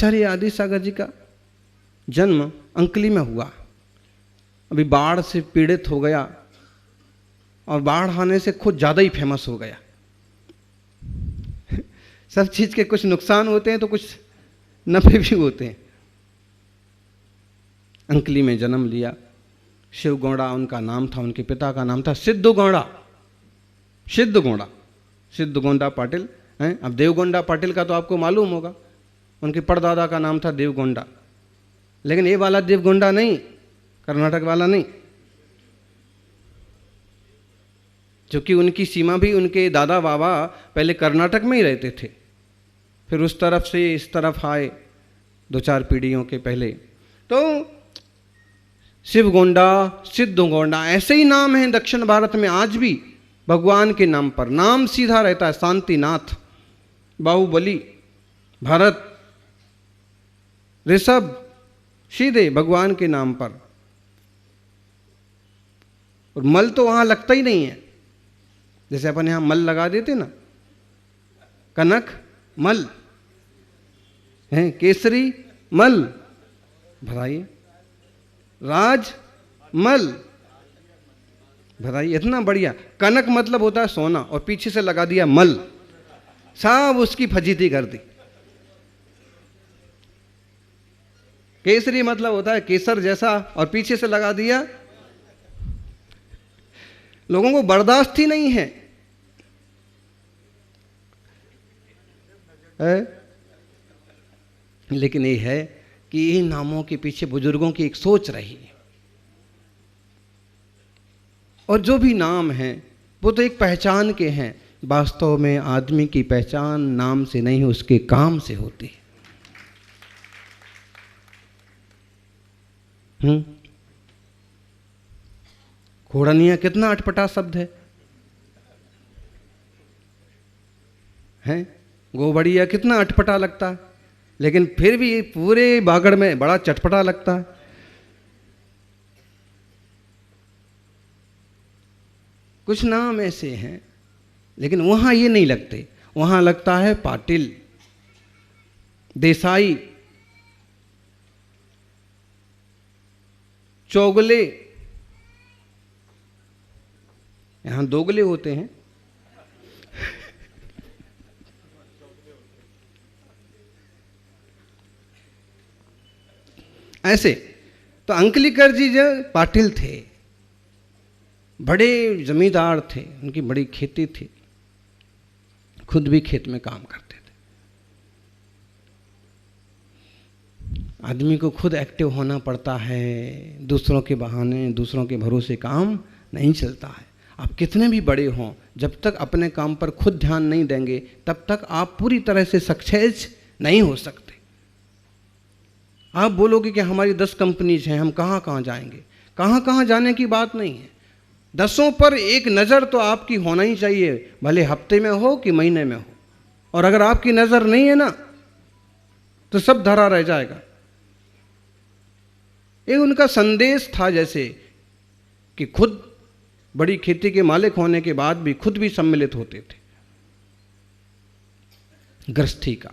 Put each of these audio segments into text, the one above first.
आचार्य आदि सागर जी का जन्म अंकली में हुआ। अभी बाढ़ से पीड़ित हो गया और बाढ़ आने से खुद ज़्यादा ही फेमस हो गया। सब चीज़ के कुछ नुकसान होते हैं तो कुछ नफे भी होते हैं। अंकली में जन्म लिया। शिव गौड़ा उनका नाम था, उनके पिता का नाम था सिद्ध गौड़ा। सिद्ध गौड़ा पाटिल हैं। अब देवगौंडा पाटिल का तो आपको मालूम होगा, उनके परदादा का नाम था देवगौंडा। लेकिन ये वाला देवगौंडा नहीं, कर्नाटक वाला नहीं, क्योंकि उनकी सीमा भी, उनके दादा बाबा पहले कर्नाटक में ही रहते थे, फिर उस तरफ से इस तरफ आए 2-4 पीढ़ियों के पहले। तो शिवगौंडा, सिद्ध गौंडा ऐसे ही नाम हैं दक्षिण भारत में आज भी। भगवान के नाम पर नाम सीधा रहता है। शांतिनाथ, बाहुबली, भरत, ऋषभ, सीधे भगवान के नाम पर। और मल तो वहां लगता ही नहीं है, जैसे अपन यहां मल लगा देते ना, कनक मल है, केसरी मल, भराइए, राज मल, भराइए। इतना बढ़िया। कनक मतलब होता है सोना, और पीछे से लगा दिया मल, सब उसकी फजीती कर दी। केसरी मतलब होता है केसर जैसा, और पीछे से लगा दिया। लोगों को बर्दाश्त ही नहीं है। लेकिन ये है कि इन नामों के पीछे बुजुर्गों की एक सोच रही है। और जो भी नाम हैं वो तो एक पहचान के हैं। वास्तव में आदमी की पहचान नाम से नहीं, उसके काम से होती है। घोड़निया कितना अटपटा शब्द है? गोबड़िया कितना अटपटा लगता है, लेकिन फिर भी पूरे बागड़ में बड़ा चटपटा लगता है। कुछ नाम ऐसे हैं, लेकिन वहां ये नहीं लगते। वहां लगता है पाटिल, देसाई, चौगले। यहां दोगले होते हैं। ऐसे तो अंकलीकर जी जो पाटिल थे, बड़े जमींदार थे, उनकी बड़ी खेती थी, खुद भी खेत में काम करते थे। आदमी को खुद एक्टिव होना पड़ता है, दूसरों के बहाने, दूसरों के भरोसे काम नहीं चलता है। आप कितने भी बड़े हों, जब तक अपने काम पर खुद ध्यान नहीं देंगे तब तक आप पूरी तरह से सक्सेस नहीं हो सकते। आप बोलोगे कि हमारी 10 कंपनीज हैं, हम कहाँ कहाँ जाएंगे? कहाँ कहाँ जाने की बात नहीं है। 10 पर एक नज़र तो आपकी होना ही चाहिए, भले हफ्ते में हो कि महीने में हो। और अगर आपकी नज़र नहीं है ना, तो सब धरा रह जाएगा। ये उनका संदेश था, जैसे कि खुद बड़ी खेती के मालिक होने के बाद भी खुद भी सम्मिलित होते थे गृहस्थी का।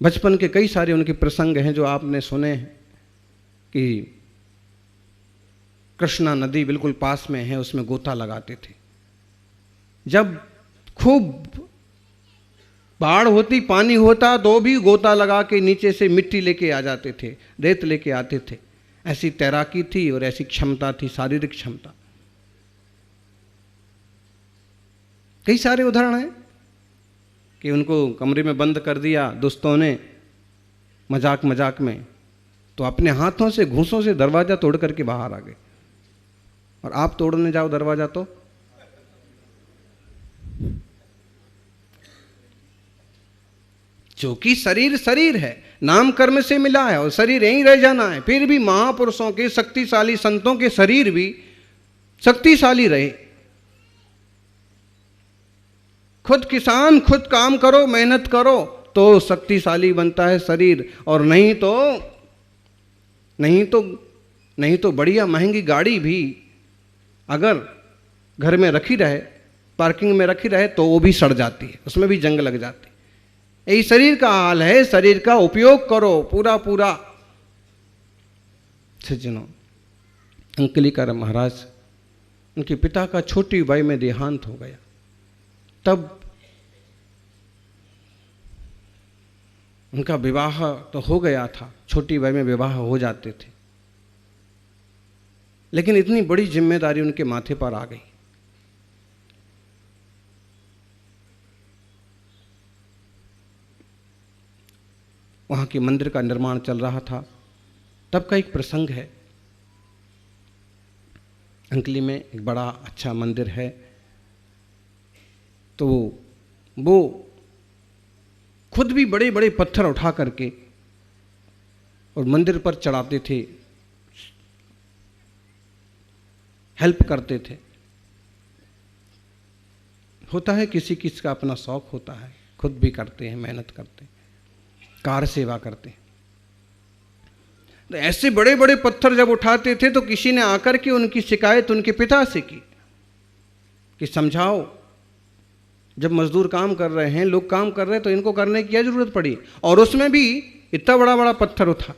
बचपन के कई सारे उनके प्रसंग हैं जो आपने सुने हैं कि कृष्णा नदी बिल्कुल पास में है, उसमें गोता लगाते थे। जब खूब बाढ़ होती, पानी होता, तो भी गोता लगा के नीचे से मिट्टी लेके आ जाते थे, रेत लेके आते थे। ऐसी तैराकी थी और ऐसी क्षमता थी, शारीरिक क्षमता। कई सारे उदाहरण हैं कि उनको कमरे में बंद कर दिया दोस्तों ने मजाक मजाक में, तो अपने हाथों से घूंसों से दरवाजा तोड़ करके बाहर आ गए। और आप तोड़ने जाओ दरवाजा तो क्योंकि शरीर शरीर है, नाम कर्म से मिला है और शरीर यहीं रह जाना है। फिर भी महापुरुषों के, शक्तिशाली संतों के शरीर भी शक्तिशाली रहे। खुद किसान, खुद काम करो, मेहनत करो तो शक्तिशाली बनता है शरीर। और नहीं तो बढ़िया महंगी गाड़ी भी अगर घर में रखी रहे, पार्किंग में रखी रहे, तो वो भी सड़ जाती है, उसमें भी जंग लग जाती है। यही शरीर का हाल है, शरीर का उपयोग करो पूरा पूरा। सज्जनों, अंकलीकर महाराज, उनके पिता का छोटी वय में देहांत हो गया। तब उनका विवाह तो हो गया था, छोटी वय में विवाह हो जाते थे, लेकिन इतनी बड़ी जिम्मेदारी उनके माथे पर आ गई। वहाँ के मंदिर का निर्माण चल रहा था। तब का एक प्रसंग है, अंकली में एक बड़ा अच्छा मंदिर है, तो वो खुद भी बड़े बड़े पत्थर उठा करके और मंदिर पर चढ़ाते थे, हेल्प करते थे। होता है किसी किसी का अपना शौक होता है, खुद भी करते हैं, मेहनत करते हैं, कार सेवा करते हैं। तो ऐसे बड़े बड़े पत्थर जब उठाते थे तो किसी ने आकर के उनकी शिकायत उनके पिता से की कि समझाओ, जब मजदूर काम कर रहे हैं, लोग काम कर रहे हैं, तो इनको करने की क्या जरूरत पड़ी। और उसमें भी इतना बड़ा बड़ा पत्थर उठा।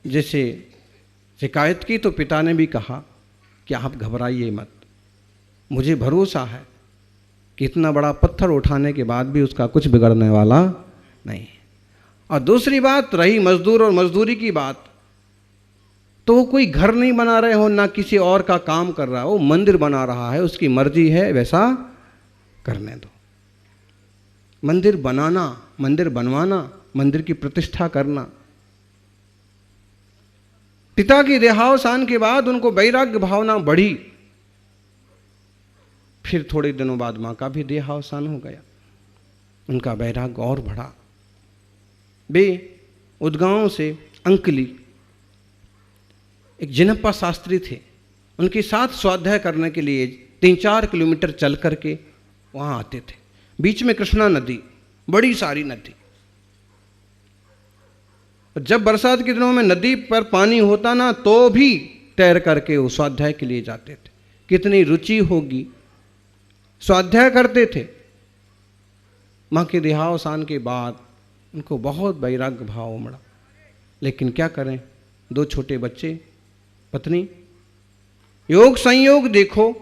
जैसे शिकायत की तो पिता ने भी कहा कि आप घबराइए मत, मुझे भरोसा है कि इतना बड़ा पत्थर उठाने के बाद भी उसका कुछ बिगड़ने वाला नहीं। और दूसरी बात रही मजदूर और मजदूरी की बात, तो वो कोई घर नहीं बना रहे हो, ना किसी और का काम कर रहा हो, मंदिर बना रहा है, उसकी मर्जी है, वैसा करने दो। मंदिर बनाना, मंदिर बनवाना, मंदिर की प्रतिष्ठा करना। पिता की देहावसान के बाद उनको वैराग्य भावना बढ़ी। फिर थोड़े दिनों बाद मां का भी देहावसान हो गया, उनका वैराग्य और बढ़ा। वे उदगांव से अंकली एक जिनप्पा शास्त्री थे, उनके साथ स्वाध्याय करने के लिए 3-4 किलोमीटर चल करके वहाँ आते थे। बीच में कृष्णा नदी, बड़ी सारी नदी। जब बरसात के दिनों में नदी पर पानी होता ना, तो भी तैर करके वो स्वाध्याय के लिए जाते थे। कितनी रुचि होगी, स्वाध्याय करते थे। माँ के देहावसान के बाद उनको बहुत वैराग्य भाव उमड़ा, लेकिन क्या करें, 2 छोटे बच्चे, पत्नी। योग संयोग देखो,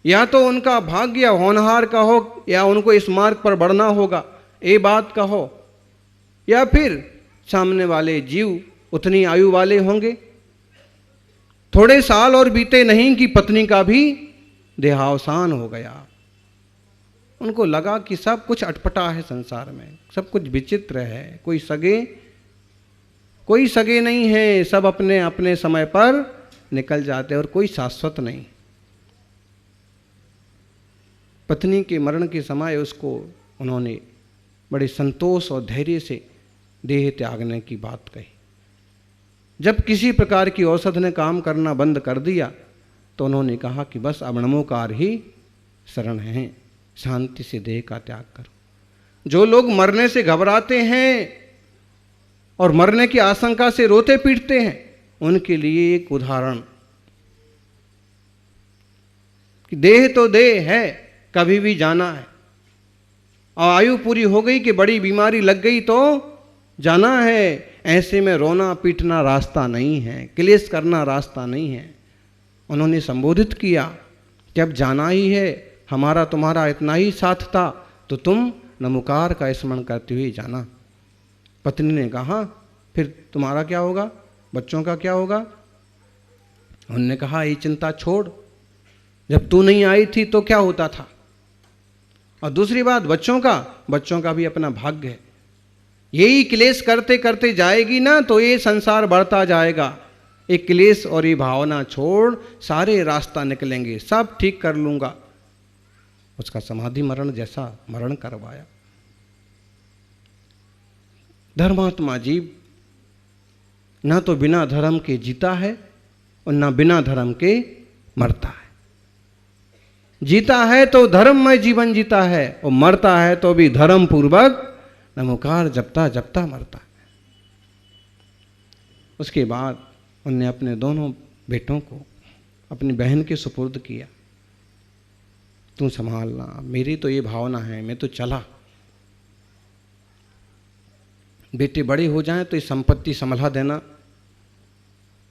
या तो उनका भाग्य होनहार का हो, या उनको इस मार्ग पर बढ़ना होगा, ये बात का हो, या फिर सामने वाले जीव उतनी आयु वाले होंगे। थोड़े साल और बीते नहीं कि पत्नी का भी देहावसान हो गया। उनको लगा कि सब कुछ अटपटा है संसार में, सब कुछ विचित्र है, कोई सगे नहीं है, सब अपने अपने समय पर निकल जाते हैं और कोई शाश्वत नहीं। पत्नी के मरण के समय उसको उन्होंने बड़े संतोष और धैर्य से देह त्यागने की बात कही। जब किसी प्रकार की औषध ने काम करना बंद कर दिया तो उन्होंने कहा कि बस अब नमोकार ही शरण है, शांति से देह का त्याग करो। जो लोग मरने से घबराते हैं और मरने की आशंका से रोते पीटते हैं, उनके लिए एक उदाहरण कि देह तो देह है, कभी भी जाना है। और आयु पूरी हो गई कि बड़ी बीमारी लग गई तो जाना है। ऐसे में रोना पीटना रास्ता नहीं है, क्लेश करना रास्ता नहीं है। उन्होंने संबोधित किया कि अब जाना ही है, हमारा तुम्हारा इतना ही साथ था, तो तुम नमोकार का स्मरण करते हुए जाना। पत्नी ने कहा फिर तुम्हारा क्या होगा, बच्चों का क्या होगा? उन्होंने कहा ये चिंता छोड़, जब तू नहीं आई थी तो क्या होता था। और दूसरी बात बच्चों का भी अपना भाग्य है। यही क्लेश करते करते जाएगी ना तो ये संसार बढ़ता जाएगा। एक क्लेश और ये भावना छोड़, सारे रास्ता निकलेंगे, सब ठीक कर लूंगा। उसका समाधि मरण जैसा मरण करवाया। धर्मात्मा जीव ना तो बिना धर्म के जीता है और ना बिना धर्म के मरता है। जीता है तो धर्ममय जीवन जीता है और मरता है तो भी धर्म पूर्वक नमोकार जपता जपता मरता है। उसके बाद उनने अपने दोनों बेटों को अपनी बहन के सुपुर्द किया। तू संभालना, मेरी तो ये भावना है, मैं तो चला। बेटे बड़े हो जाएं तो इस संपत्ति संभला देना।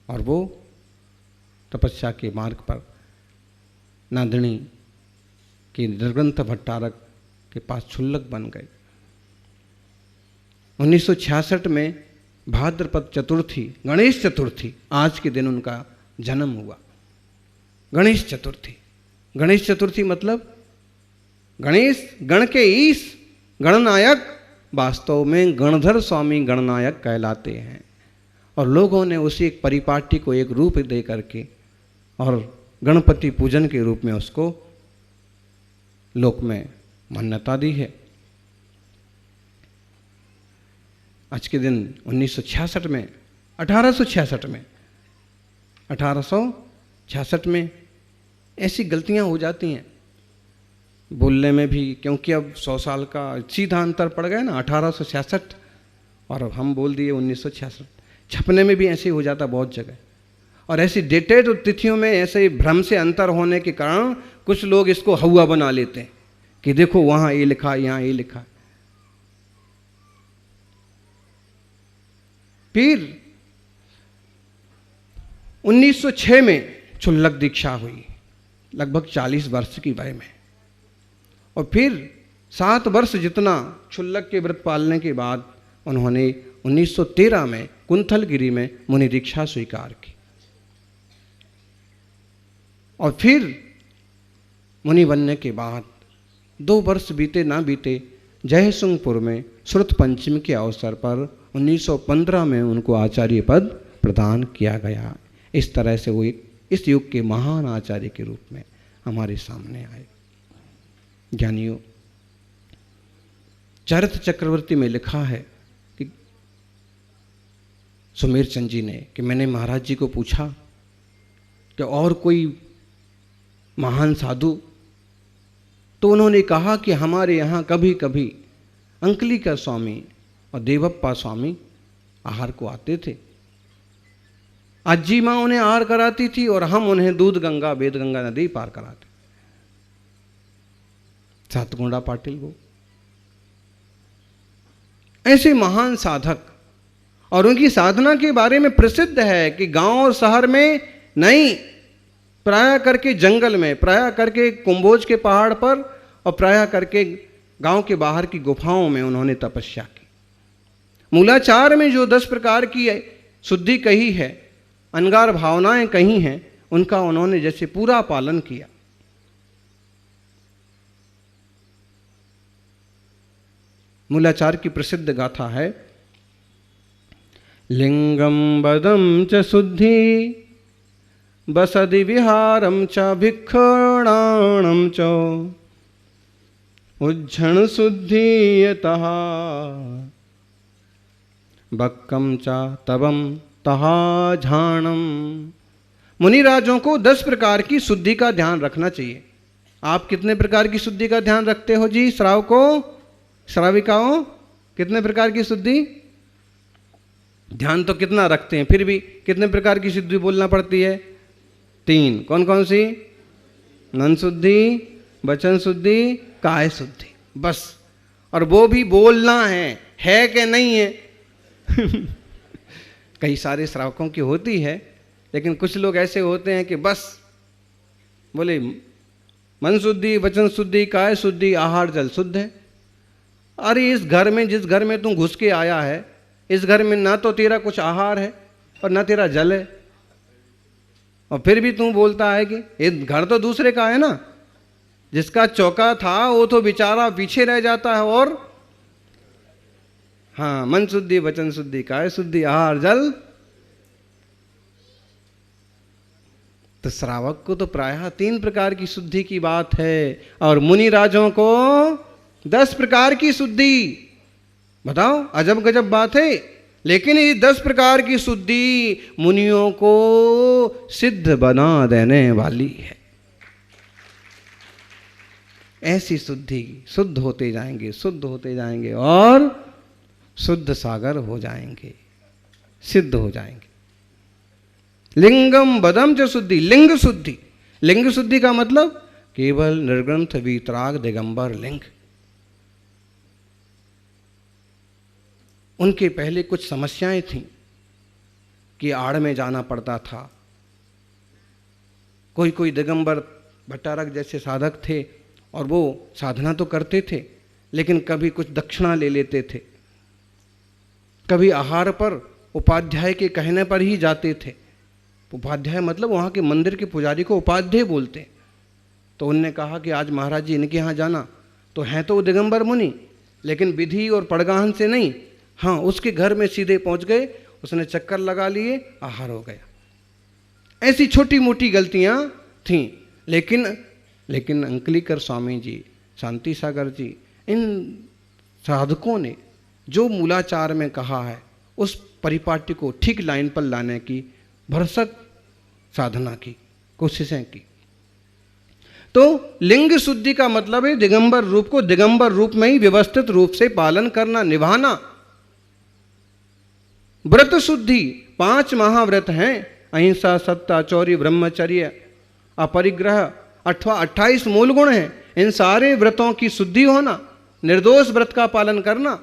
और वो तपस्या के मार्ग पर नांदनी के निर्ग्रंथ भट्टारक के पास क्षुल्लक बन गए। 1966 में भाद्रपद चतुर्थी, गणेश चतुर्थी, आज के दिन उनका जन्म हुआ। गणेश चतुर्थी, गणेश चतुर्थी मतलब गणेश गण के ईश गणनायक, वास्तव में गणधर स्वामी गणनायक कहलाते हैं। और लोगों ने उसी एक परिपाटी को एक रूप दे करके और गणपति पूजन के रूप में उसको लोक में मान्यता दी है। आज के दिन 1966 में 1866 में ऐसी गलतियां हो जाती हैं बोलने में भी, क्योंकि अब 100 साल का सीधा अंतर पड़ गया ना, 1866 और अब हम बोल दिए 1966। छपने में भी ऐसे ही हो जाता बहुत जगह। और ऐसी डेटेड तिथियों में ऐसे भ्रम से अंतर होने के कारण कुछ लोग इसको हवा बना लेते हैं कि देखो वहां ये लिखा, यहां ये लिखा। फिर 1906 में क्षुल्लक दीक्षा हुई, लगभग 40 वर्ष की वय में। और फिर 7 वर्ष जितना क्षुल्लक के व्रत पालने के बाद उन्होंने 1913 में कुंथलगिरी में मुनि दीक्षा स्वीकार की। और फिर मुनि बनने के बाद 2 वर्ष बीते ना बीते जयसिंहपुर में श्रुत पंचमी के अवसर पर 1915 में उनको आचार्य पद प्रदान किया गया। इस तरह से वो इस युग के महान आचार्य के रूप में हमारे सामने आए। ज्ञानियों, चरित चक्रवर्ती में लिखा है कि सुमेर चंद जी ने कि मैंने महाराज जी को पूछा कि और कोई महान साधु, तो उन्होंने कहा कि हमारे यहाँ कभी कभी अंकलिका स्वामी और देवप्पा स्वामी आहार को आते थे। अज्जी माँ उन्हें आहार कराती थी और हम उन्हें दूध गंगा वेद गंगा नदी पार कराते। सातगुंडा पाटिल वो ऐसे महान साधक, और उनकी साधना के बारे में प्रसिद्ध है कि गांव और शहर में नहीं, प्रायः करके जंगल में, प्रायः करके कुंभोज के पहाड़ पर और प्रायः करके गांव के बाहर की गुफाओं में उन्होंने तपस्या की। मूलाचार में जो 10 प्रकार की शुद्धि कही है, अनगार भावनाएं कही हैं, उनका उन्होंने जैसे पूरा पालन किया। मूलाचार की प्रसिद्ध गाथा है, लिंगम बदम च शुद्धि बसदि विहारम च भिक्षणाणम च उज्झण शुद्धि यतः बक्कम च तबम तहा झाणम। मुनिराजों को 10 प्रकार की शुद्धि का ध्यान रखना चाहिए। आप कितने प्रकार की शुद्धि का ध्यान रखते हो जी? श्राविकाओं कितने प्रकार की शुद्धि? ध्यान तो कितना रखते हैं, फिर भी कितने प्रकार की शुद्धि बोलना पड़ती है? 3। कौन कौन सी? मन शुद्धि, वचन शुद्धि, काय शुद्धि, बस। और वो भी बोलना है कि नहीं है? कई सारे श्रावकों की होती है, लेकिन कुछ लोग ऐसे होते हैं कि बस बोले मन शुद्धि, वचन शुद्धि, काय शुद्धि, आहार जल शुद्ध है। अरे इस घर में, जिस घर में तू घुस के आया है, इस घर में ना तो तेरा कुछ आहार है और ना तेरा जल है, और फिर भी तू बोलता है कि ये घर तो दूसरे का है ना। जिसका चौका था वो तो बेचारा पीछे रह जाता है। और हाँ, मन शुद्धि, वचन शुद्धि, काय शुद्धि, आहार जल। तो श्रावक को तो प्रायः 3 प्रकार की शुद्धि की बात है, और मुनि राजों को 10 प्रकार की शुद्धि। बताओ, अजब गजब बात है। लेकिन ये 10 प्रकार की शुद्धि मुनियों को सिद्ध बना देने वाली है। ऐसी शुद्धि, शुद्ध होते जाएंगे, शुद्ध होते जाएंगे और शुद्ध सागर हो जाएंगे, सिद्ध हो जाएंगे। लिंगम बदम च शुद्धि, लिंग शुद्धि। लिंग शुद्धि का मतलब केवल निर्ग्रंथ वीतराग दिगंबर लिंग। उनके पहले कुछ समस्याएं थीं कि आड़ में जाना पड़ता था। कोई कोई दिगंबर भट्टारक जैसे साधक थे और वो साधना तो करते थे, लेकिन कभी कुछ दक्षिणा ले लेते थे, कभी आहार पर उपाध्याय के कहने पर ही जाते थे। उपाध्याय मतलब वहाँ के मंदिर के पुजारी को उपाध्याय बोलते। तो उनने कहा कि आज महाराज जी इनके यहाँ जाना, तो हैं तो वो दिगंबर मुनि, लेकिन विधि और पड़गाहन से नहीं। हाँ, उसके घर में सीधे पहुँच गए, उसने चक्कर लगा लिए, आहार हो गया। ऐसी छोटी मोटी गलतियाँ थीं, लेकिन अंकलीकर स्वामी जी, शांति सागर जी, इन साधकों ने जो मूलाचार में कहा है उस परिपाटी को ठीक लाइन पर लाने की भरसक साधना की, कोशिशें की। तो लिंग शुद्धि का मतलब है दिगंबर रूप को दिगंबर रूप में ही व्यवस्थित रूप से पालन करना, निभाना। व्रत शुद्धि 5 महाव्रत हैं, अहिंसा, सत्ता, चौर्य, ब्रह्मचर्य, अपरिग्रह, अथवा 28 मूल गुण हैं। इन सारे व्रतों की शुद्धि होना, निर्दोष व्रत का पालन करना।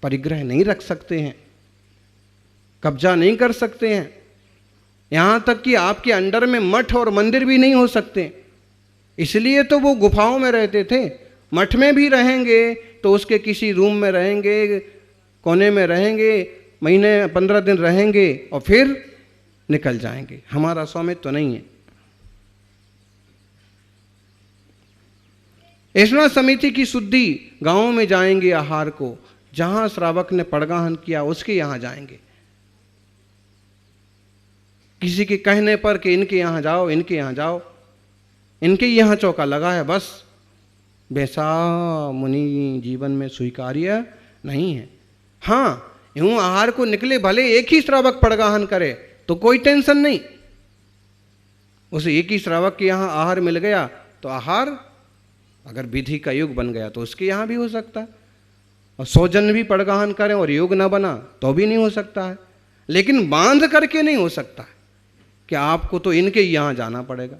परिग्रह नहीं रख सकते हैं, कब्जा नहीं कर सकते हैं, यहां तक कि आपके अंडर में मठ और मंदिर भी नहीं हो सकते। इसलिए तो वो गुफाओं में रहते थे। मठ में भी रहेंगे तो उसके किसी रूम में रहेंगे, कोने में रहेंगे, महीने 15 दिन रहेंगे और फिर निकल जाएंगे। हमारा स्वामित्व नहीं है। ऐसा समिति की शुद्धि, गांवों में जाएंगे आहार को, जहां श्रावक ने पड़गाहन किया उसके यहां जाएंगे। किसी के कहने पर कि इनके यहां जाओ, इनके यहां जाओ, इनके यहां चौका लगा है, बस वैसा मुनि जीवन में स्वीकार्य नहीं है। हाँ, यूं आहार को निकले, भले एक ही श्रावक पड़गाहन करे तो कोई टेंशन नहीं। उसे एक ही श्रावक के यहाँ आहार मिल गया तो आहार अगर विधि का युग बन गया तो उसके यहाँ भी हो सकता है। और 100 जन भी पड़गाहन करें और योग न बना तो भी नहीं हो सकता है। लेकिन बांध करके नहीं हो सकता है कि आपको तो इनके यहाँ जाना पड़ेगा।